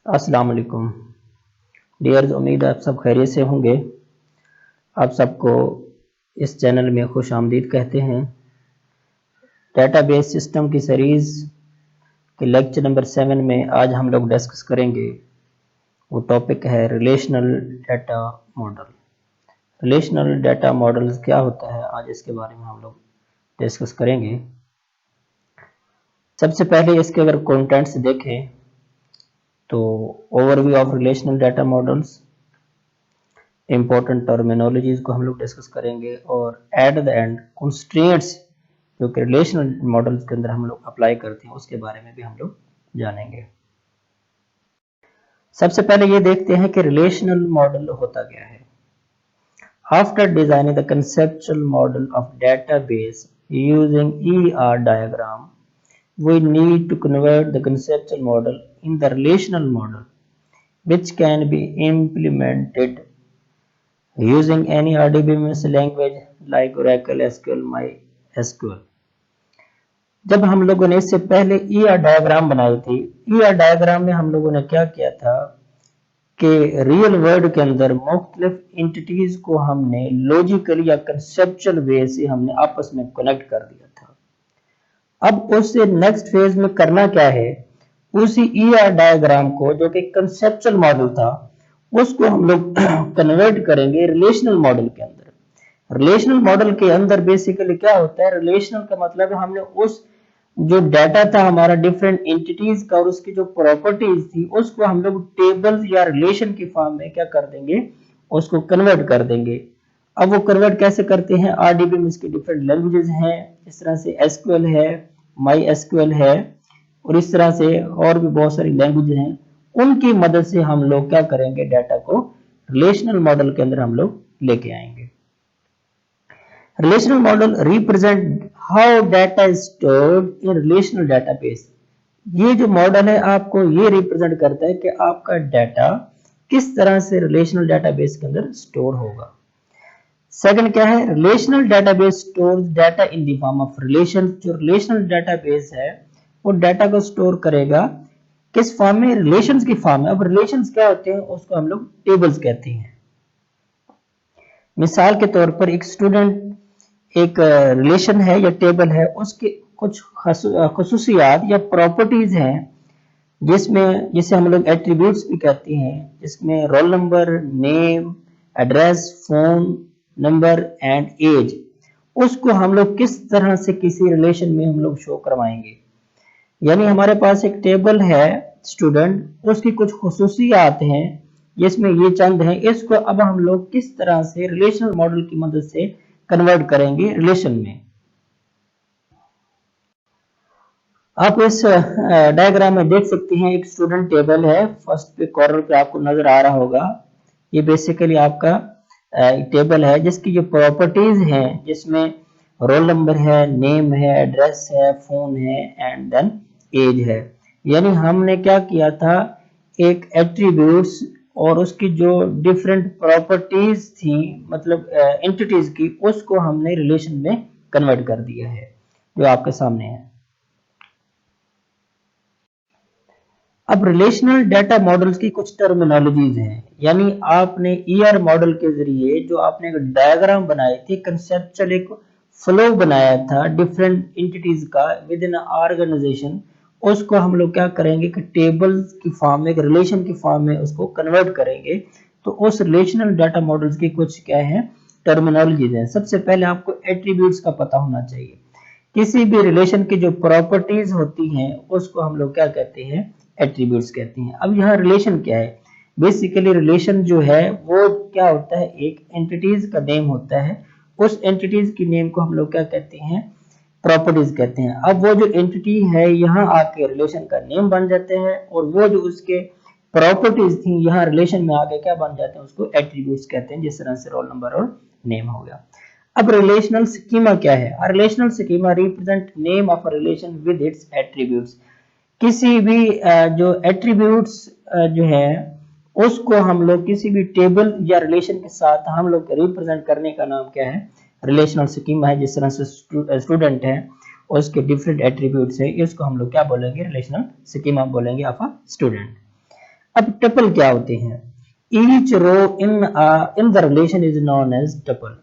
अस्सलाम वालेकुम डियर्स, उम्मीद है आप सब खैरियत से होंगे। आप सबको इस चैनल में खुश आमदीद कहते हैं। डेटाबेस सिस्टम की सीरीज़ के लेक्चर नंबर 7 में आज हम लोग डिस्कस करेंगे। वो टॉपिक है relational data model. Relational data models क्या होता है, आज इसके बारे में हम लोग डिस्कस करेंगे। सबसे पहले इसके अगर कंटेंट्स देखें तो overview of relational data models, important terminologies को हम लोग डिस्कस करेंगे और एट द एंड कंस्ट्रेंट्स जो कि रिलेशनल मॉडल्स के अंदर हम लोग अप्लाई करते हैं उसके बारे में भी हम लोग जानेंगे। सबसे पहले ये देखते हैं कि रिलेशनल मॉडल होता क्या है। After designing the conceptual model of database using ER diagram, we need to convert the conceptual model in the relational model, which can be implemented using any RDBMS language like Oracle, SQL, MySQL। जब हम लोगों ने इससे पहले ER diagram बनाई थी, ER diagram में हम लोगों ने क्या किया था कि रियल वर्ल्ड के अंदर मुख्तलिफ एंटिटीज को हमने लॉजिकल या कंसेप्चुअल वे से हमने आपस में कनेक्ट कर दिया था। अब उससे नेक्स्ट फेज में करना क्या है, उसी ER डायग्राम को जो कि कंसेप्चुअल मॉडल था उसको हम लोग कन्वर्ट करेंगे रिलेशनल मॉडल के अंदर। रिलेशनल मॉडल के अंदर बेसिकली क्या होता है, रिलेशनल का मतलब है हमने उस जो डाटा था हमारा डिफरेंट एंटिटीज का और उसकी जो प्रॉपर्टीज थी उसको हम लोग टेबल्स या रिलेशन की फॉर्म में क्या कर देंगे, उसको कन्वर्ट कर देंगे। अब वो कन्वर्ट कैसे करते हैं, RDB में इसके डिफरेंट लैंग्वेजेस हैं, इस तरह से SQL है, MySQL है और इस तरह से और भी बहुत सारी लैंग्वेज हैं। उनकी मदद से हम लोग क्या करेंगे, डाटा को रिलेशनल मॉडल के अंदर हम लोग लेके आएंगे। Relational model represent how data is stored in relational database. ये जो मॉडल है आपको ये रिप्रेजेंट करता है कि आपका डाटा किस तरह से रिलेशनल डेटाबेस के अंदर स्टोर होगा। सेकंड क्या है, relational database stores data in the form of relation. जो रिलेशनल डेटाबेस है वो डाटा को स्टोर करेगा किस फॉर्म में, रिलेशंस की फॉर्म में। अब रिलेशंस क्या होते हैं, उसको हम लोग टेबल्स कहते हैं। मिसाल के तौर पर एक स्टूडेंट एक रिलेशन है या टेबल है, उसके कुछ खसूसियात या प्रॉपर्टीज हैं जिसमें जिसे हम लोग एट्रीब्यूट्स भी कहते हैं, जिसमें roll number, name, address, phone number and age, उसको हम लोग किस तरह से किसी रिलेशन में हम लोग शो करवाएंगे। यानी हमारे पास एक टेबल है स्टूडेंट, उसकी कुछ खसूसियात हैं जिसमें ये चंद हैं, इसको अब हम लोग किस तरह से रिलेशनल मॉडल की मदद से कन्वर्ट करेंगे रिलेशन में। आप इस डायग्राम में देख सकते हैं एक स्टूडेंट टेबल है, फर्स्ट पे कॉर्नर पे आपको नजर आ रहा होगा। ये बेसिकली आपका टेबल है जिसकी जो प्रॉपर्टीज हैं, जिसमें रोल नंबर है, नेम है, एड्रेस है, फोन है एंड देन एज है। यानी हमने क्या किया था, एक एट्रीब्यूट्स और उसकी जो डिफरेंट प्रॉपर्टीज थी मतलब एंटिटीज की, उसको हमने रिलेशन में कन्वर्ट कर दिया है जो आपके सामने है। अब रिलेशनल डाटा मॉडल्स की कुछ टर्मिनोलॉजीज हैं। यानी आपने ER मॉडल के जरिए जो आपने एक डायग्राम बनाई थी, कंसेप्चुअल एक फ्लो बनाया था डिफरेंट एंटिटीज का विद इन ऑर्गेनाइजेशन, उसको हम लोग क्या करेंगे कि टेबल्स की फॉर्म में, एक रिलेशन की फॉर्म में उसको कन्वर्ट करेंगे। तो उस रिलेशनल डाटा मॉडल्स की कुछ क्या है, टर्मिनोलॉजीज हैं। सबसे पहले आपको एट्रीब्यूट्स का पता होना चाहिए। किसी भी रिलेशन की जो प्रॉपर्टीज होती हैं उसको हम लोग क्या कहते हैं, एट्रीब्यूट्स कहते हैं। अब यहाँ रिलेशन क्या है, बेसिकली रिलेशन जो है वो क्या होता है, एक एंटिटीज का नेम होता है, उस एंटिटीज की नेम को हम लोग क्या कहते हैं, प्रॉपर्टीज कहते हैं। अब वो जो एंटिटी है यहाँ आके रिलेशन का नेम बन जाते हैं और वो जो उसके प्रॉपर्टीज थी यहाँ रिलेशन में आके क्या बन जाते हैं, उसको एट्रीब्यूट्स कहते हैं, जिस तरह से रोल नंबर और नेम हो गया। अब रिलेशनल स्कीमा क्या है, relational schema represent name of a relation with its attributes. किसी भी जो एट्रीब्यूट्स जो है उसको हम लोग किसी भी टेबल या रिलेशन के साथ हम लोग रिप्रेजेंट करने का नाम क्या है, रिलेशनल स्कीमा है। जिस तरह से स्टूडेंट है उसके डिफरेंट एट्रीब्यूट्स है, इसको हम लोग क्या बोलेंगे, रिलेशनल स्कीमा बोलेंगे ऑफ अ स्टूडेंट। अब टपल क्या होते हैं? Each row in the relation is known as tuple,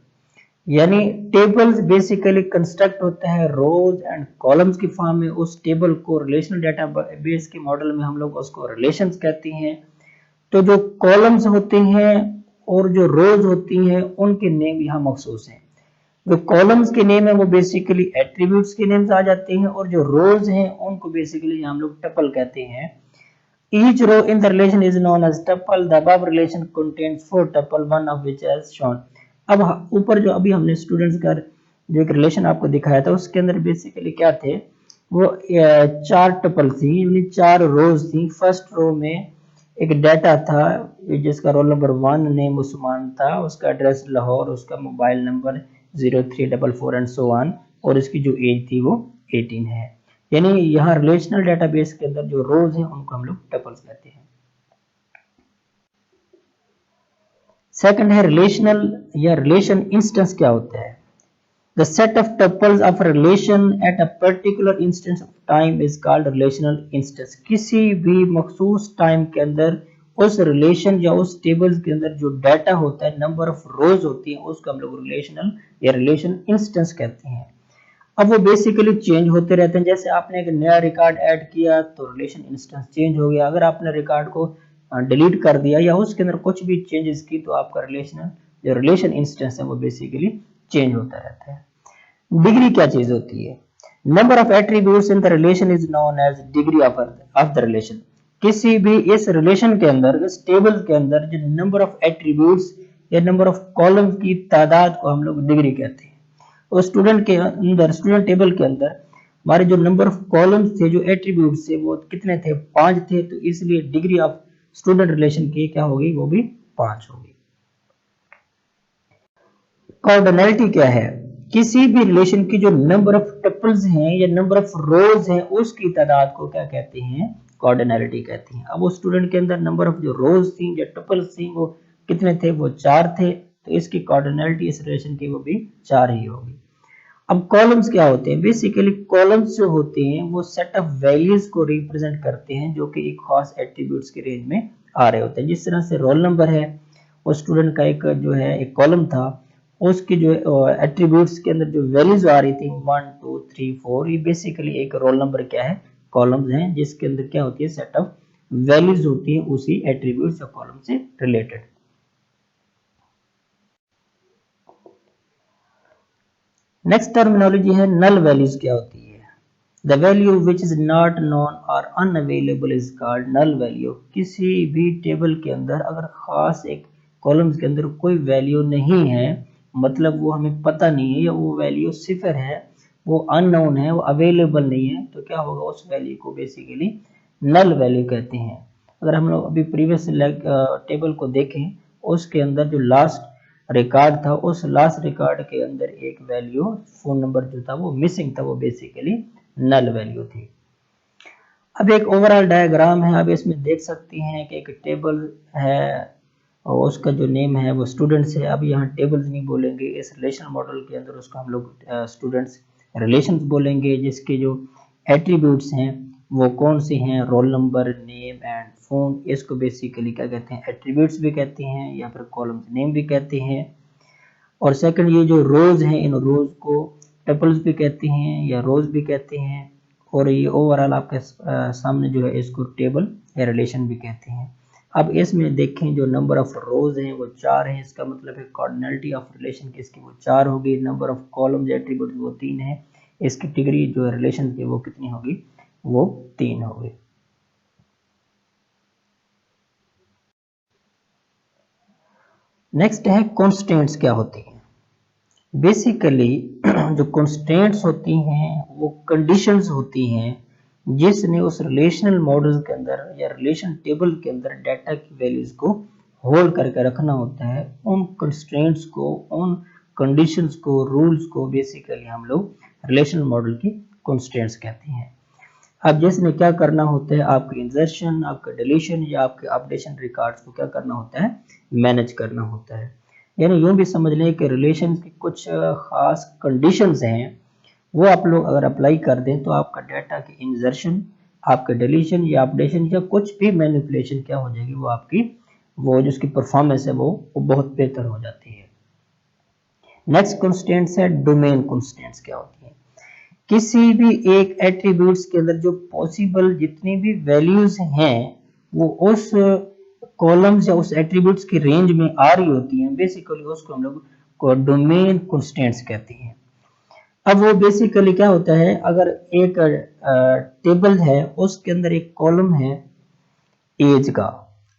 यानी टेबल्स बेसिकली कंस्ट्रक्ट होता है रोज एंड कॉलम्स की फॉर्म में। उस टेबल को रिलेशनल डेटाबेस के मॉडल में हम लोग उसको रिलेशंस कहते हैं। तो जो कॉलम्स होते हैं और जो रोज होती हैं उनके नेम यहाँ मखसूस हैं। जो कॉलम्स के नेम है वो बेसिकली एट्रीब्यूट्स के नेम्स आ जाते हैं, और जो रोज हैं उनको बेसिकली हम लोग टपल कहते हैं। Each row in the relation is known as tuple. The above relation contains 4 tuple, one of which is shown. अब ऊपर जो अभी हमने स्टूडेंट्स का जो एक रिलेशन आपको दिखाया था उसके अंदर बेसिकली क्या थे, वो 4 टपल थी, यानी 4 रोज थी। फर्स्ट रो में एक डाटा था जिसका रोल नंबर 1 नेम उस्मान था, उसका एड्रेस लाहौर, उसका mobile number 0344 and so on, और इसकी जो एज थी वो 18 है। यानी यहाँ रिलेशनल डेटाबेस के अंदर जो रोज हैं उनको हम लोग टपल्स कहते हैं। सेकंड है रिलेशनल या रिलेशन इंस्टेंस क्या होता है? The set of tuples of relation at a particular instance of time is called relational instance. किसी भी मखसूस टाइम के अंदर उस रिलेशन या उस टेबल्स के अंदर जो डाटा होता है, नंबर ऑफ रोज होती है, उसको हम लोग रिलेशनल या रिलेशन इंस्टेंस कहते हैं। अब वो बेसिकली चेंज होते रहते हैं। जैसे आपने एक नया रिकॉर्ड ऐड किया तो रिलेशन इंस्टेंस चेंज हो गया। अगर आपने रिकॉर्ड को डिलीट कर दिया या उसके अंदर कुछ भी चेंजेस की तो आपका रिलेशन इंस्टेंस है वो बेसिकली चेंज होता रहता है। डिग्री क्या चीज होती है? Number of attributes in the relation is known as degree of the relation. किसी भी इस रिलेशन के अंदर, इस टेबल के अंदर जो नंबर ऑफ एट्रीब्यूट्स या नंबर ऑफ कॉलम्स की तादाद को हम लोग डिग्री कहते हैं। और स्टूडेंट टेबल के अंदर हमारे जो नंबर ऑफ कॉलम्स थे, जो एट्रीब्यूट्स थे, वो कितने थे? 5 थे। तो इसलिए डिग्री ऑफ स्टूडेंट रिलेशन की क्या होगी? वो भी 5 होगी। कॉर्डिनलिटी क्या है? किसी भी रिलेशन की जो नंबर ऑफ टपल्स हैं या नंबर ऑफ रोज हैं उसकी तादाद को क्या कहते हैं? कॉर्डिनलिटी कहते हैं। अब वो स्टूडेंट के अंदर नंबर ऑफ जो रोज थी या टपल्स थी वो कितने थे? वो 4 थे। तो इसकी कॉर्डिनलिटी इस रिलेशन की वो भी 4 ही होगी। अब कॉलम्स क्या होते हैं? बेसिकली कॉलम्स जो होते हैं वो सेट ऑफ वैल्यूज को रिप्रेजेंट करते हैं जो कि एक खास एट्रीब्यूट्स के रेंज में आ रहे होते हैं। जिस तरह से रोल नंबर है, वो स्टूडेंट का एक जो है एक कॉलम था, उसकी जो एट्रीब्यूट्स के अंदर जो वैल्यूज आ रही थी 1 2 3 4, ये बेसिकली एक रोल नंबर क्या है? कॉलम्स हैं, जिसके अंदर क्या होती है? सेट ऑफ वैल्यूज होती है उसी एट्रीब्यूट्स या कॉलम से रिलेटेड। नेक्स्ट टर्मिनोलॉजी है नल वैल्यूज क्या होती है? The value which is not known और unavailable is called null value. किसी भी टेबल के अंदर अगर खास एक कॉलम्स के अंदर कोई वैल्यू नहीं है, मतलब वो हमें पता नहीं है या वो वैल्यू सिफर है, वो अननोन है, वो अवेलेबल नहीं है, तो क्या होगा? उस वैल्यू को बेसिकली नल वैल्यू कहते हैं। अगर हम लोग अभी प्रीवियस टेबल को देखें, उसके अंदर जो लास्ट रिकॉर्ड था, उस लास्ट रिकॉर्ड के अंदर एक वैल्यू फोन नंबर जो था वो मिसिंग था, वो बेसिकली नल वैल्यू थी। अब एक ओवरऑल डायग्राम है, आप इसमें देख सकती हैं कि एक टेबल है और उसका जो नेम है वो स्टूडेंट्स है। अब यहाँ टेबल्स नहीं बोलेंगे, इस रिलेशन मॉडल के अंदर उसको हम लोग स्टूडेंट्स रिलेशंस बोलेंगे, जिसके जो एट्रीब्यूट्स हैं वो कौन से हैं? Role number, name and phone. इसको बेसिकली क्या कहते हैं? एट्रीब्यूट्स भी कहते हैं या फिर कॉलम्स नेम भी कहते हैं। और सेकंड, ये जो रोज हैं, इन रोज को टपल्स भी कहते हैं या रोज भी कहते हैं। और ये ओवरऑल आपके सामने जो है इसको टेबल या रिलेशन भी कहते हैं। अब इसमें देखें जो नंबर ऑफ रोज हैं वो 4 हैं, इसका मतलब है कॉर्डिनलिटी ऑफ रिलेशन की इसकी वो 4 होगी। नंबर ऑफ कॉलम्स एट्रीब्यूट्स वो 3 है, इसकी डिग्री जो है रिलेशन की वो कितनी होगी? वो 3 होगी। नेक्स्ट है कॉन्स्टेंट्स क्या होती हैं? बेसिकली जो कॉन्स्टेंट्स होती हैं वो कंडीशंस होती हैं जिसने उस रिलेशनल मॉडल के अंदर या रिलेशन टेबल के अंदर डाटा की वैल्यूज को होल्ड करके रखना होता है। उन कंस्ट्रेंट्स को, उन कंडीशंस को, रूल्स को बेसिकली हम लोग रिलेशनल मॉडल की कॉन्स्टेंट्स कहते हैं। अब जिसने क्या करना होता है? आपके इंसर्शन, आपका डिलीशन या आपके अपडेशन रिकॉर्ड्स को क्या करना होता है? मैनेज करना होता है। यानी यूं भी समझ लें कि रिलेशन की कुछ खास कंडीशंस हैं, वो आप लोग अगर अप्लाई कर दें तो आपका डाटा के इंसर्शन आपके डिलीशन या अपडेशन या कुछ भी मैनिपुलेशन क्या हो जाएगी, वो आपकी वो जो उसकी परफॉर्मेंस है वो बहुत बेहतर हो जाती है। नेक्स्ट कंस्टेंट्स है डोमेन कंस्टेंट्स। क्या होती है? किसी भी एक एट्रीब्यूट्स के अंदर जो पॉसिबल जितनी भी वैल्यूज हैं वो उस कॉलम्स या उस एट्रीब्यूट्स की रेंज में आ रही होती हैं, बेसिकली उसको हम लोग को डोमेन कंस्टेंट्स कहते हैं। अब वो बेसिकली क्या होता है, अगर एक टेबल है उसके अंदर एक कॉलम है एज का,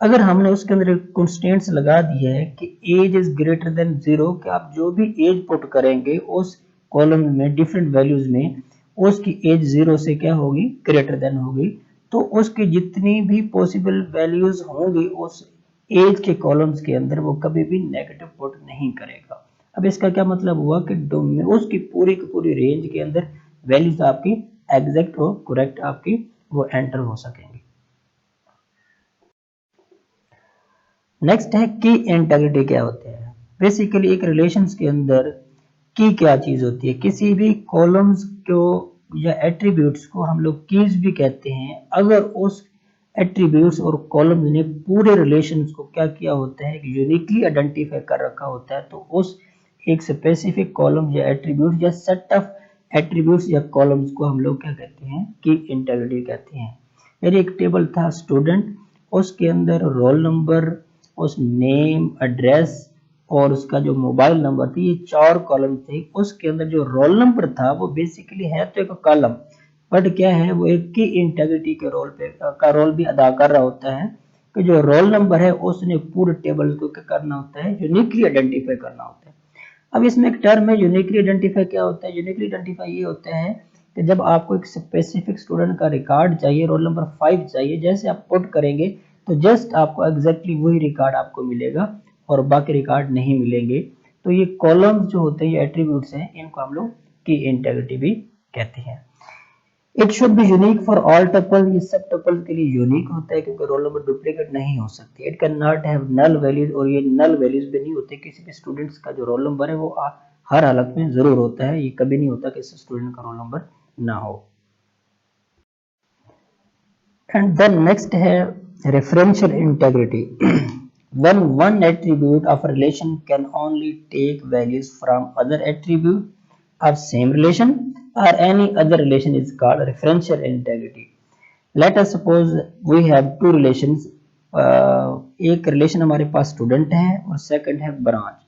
अगर हमने उसके अंदर कंस्टेंट्स लगा दिया है कि एज इज ग्रेटर देन 0, कि आप जो भी एज पुट करेंगे उस कॉलम में डिफरेंट वैल्यूज में उसकी एज 0 से क्या होगी, ग्रेटर देन होगी, तो उसकी जितनी भी पॉसिबल वैल्यूज होंगी उस एज के कॉलम्स के अंदर वो कभी भी नेगेटिव पुट नहीं करेगा। अब इसका क्या मतलब हुआ कि उसकी पूरी की पूरी रेंज के अंदर वैल्यूज आपकी एग्जैक्ट और करेक्ट आपकी वो एंटर हो सकेंगी। नेक्स्ट है की इंटेग्रिटी। क्या होते हैं? बेसिकली एक रिलेशंस के अंदर की क्या चीज होती है, किसी भी कॉलम्स को या एट्रीब्यूट्स को हम लोग कीज भी कहते हैं। अगर उस एट्रीब्यूट्स और कॉलम्स ने पूरे रिलेशंस को क्या किया होता है, यूनिकली आइडेंटिफाई कर रखा होता है, तो उस एक स्पेसिफिक कॉलम या एट्रीब्यूट या सेट ऑफ एट्रीब्यूट्स या कॉलम्स को हम लोग क्या कहते हैं, की इंटेग्रिटी कहते हैं। यदि एक टेबल था स्टूडेंट, उसके अंदर रोल नंबर, उस नेम, एड्रेस और उसका जो मोबाइल नंबर थी, ये 4 कॉलम थे। उसके अंदर जो रोल नंबर था वो बेसिकली है तो एक कॉलम, बट क्या है वो एक की इंटेग्रिटी के रोल भी अदा कर रहा होता है कि जो रोल नंबर है उसने पूरे टेबल को क्या करना होता है, यूनिकली आइडेंटिफाई करना होता है। अब इसमें एक टर्म है यूनिकली आइडेंटिफाई। क्या होता है यूनिकली आइडेंटिफाई? ये होता है कि जब आपको एक स्पेसिफिक स्टूडेंट का रिकॉर्ड चाहिए, रोल नंबर 5 चाहिए, जैसे आप पुट करेंगे तो जस्ट आपको एग्जैक्टली वही रिकॉर्ड आपको मिलेगा और बाकी रिकॉर्ड नहीं मिलेंगे। तो ये कॉलम्स जो होते हैं, ये एट्रीब्यूट्स हैं, इनको हम लोग की इंटेग्रिटी भी कहते हैं। It should be unique for all tuple. ये सब टपल के लिए यूनिक होता है क्योंकि रोल नंबर डुप्लीकेट नहीं हो सकती। It can not have null values, और ये नल वैल्यूज भी नहीं होते। किसी भी स्टूडेंट्स का जो रोल नंबर है वो हर हालत में जरूर होता है, ये कभी नहीं होता कि इस स्टूडेंट का रोल नंबर ना हो। एंड देन नेक्स्ट है referential integrity. When one attribute of a relation can only take values from other attribute of same relation or any other relation is called referential integrity. Let us suppose we have two relations. एक relation हमारे पास student है और second है branch.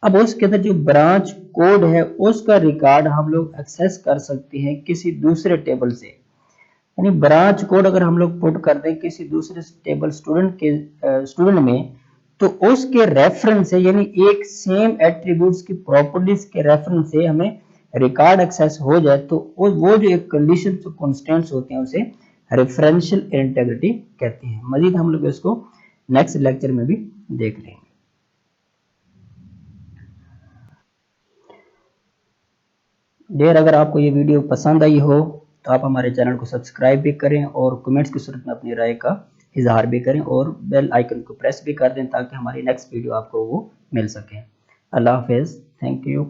अब उसके अंदर जो branch code है उसका रिकॉर्ड हम लोग एक्सेस कर सकते हैं किसी दूसरे टेबल से। यानी ब्रांच कोड अगर हम लोग पुट कर दें किसी दूसरे टेबल स्टूडेंट में, तो उसके रेफरेंस से, यानी एक सेम एट्रीब्यूट्स की प्रॉपर्टीज के रेफरेंस से हमें रिकॉर्ड एक्सेस हो जाए, तो वो जो एक कंडीशन जो कॉन्स्टेंट्स होते हैं उसे रेफरेंशियल इंटेग्रिटी कहते हैं। मजीद हम लोग इसको नेक्स्ट लेक्चर में भी देख लेंगे। डियर, अगर आपको ये वीडियो पसंद आई हो तो आप हमारे चैनल को सब्सक्राइब भी करें और कमेंट्स की सूरत में अपनी राय का इजहार भी करें और बेल आइकन को प्रेस भी कर दें ताकि हमारी नेक्स्ट वीडियो आपको वो मिल सके। अल्लाह हाफिज़, थैंक यू।